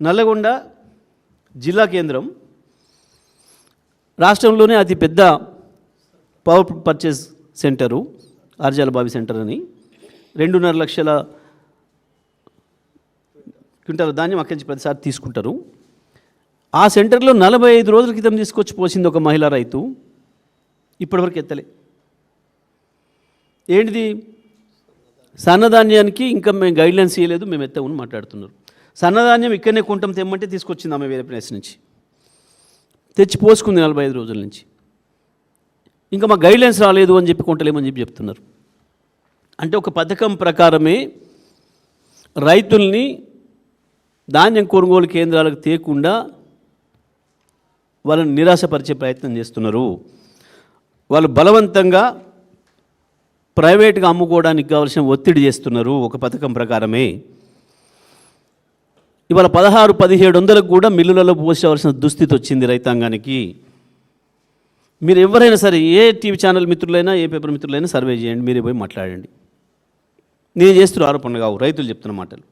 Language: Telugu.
నల్లగొండ జిల్లా కేంద్రం రాష్ట్రంలోనే అతిపెద్ద పవర్ పర్చేస్ సెంటరు ఆర్జాల బావి సెంటర్ అని 2.5 లక్షల క్వింటాల ధాన్యం అక్కడి నుంచి ప్రతిసారి తీసుకుంటారు. ఆ సెంటర్లో 45 రోజుల క్రితం తీసుకొచ్చి పోసింది ఒక మహిళా రైతు, ఇప్పటివరకు ఎత్తలే. ఏంటిది? సన్నధాన్యానికి ఇంకా మేము గైడ్లైన్స్ ఇవ్వలేదు, మేము ఎత్తమని మాట్లాడుతున్నారు. సన్నధాన్యం ఇక్కడనే కొంటాం తెమ్మంటే తీసుకొచ్చింది ఆమె వేరే ప్లేస్ నుంచి, తెచ్చి పోసుకుంది 45 రోజుల నుంచి. ఇంకా మా గైడ్లైన్స్ రాలేదు అని చెప్పి కొంటలేమని చెప్పి చెప్తున్నారు. అంటే ఒక పథకం ప్రకారమే రైతుల్ని ధాన్యం కొనుగోలు కేంద్రాలకు తేకుండా వాళ్ళని నిరాశపరిచే ప్రయత్నం చేస్తున్నారు. వాళ్ళు బలవంతంగా ప్రైవేట్గా అమ్ముకోవడానికి కావాల్సిన ఒత్తిడి చేస్తున్నారు. ఒక పథకం ప్రకారమే ఇవాళ 1600-1700 కూడా మిల్లులలో పోసేవలసిన దుస్థితి వచ్చింది రైతాంగానికి. మీరు ఎవరైనా సరే, ఏ టీవీ ఛానల్ మిత్రులైనా, ఏ పేపర్ మిత్రులైనా సర్వే చేయండి, మీరే పోయి మాట్లాడండి. నేను చేస్తున్న ఆరోపణలు కావు, రైతులు చెప్తున్న మాటలు.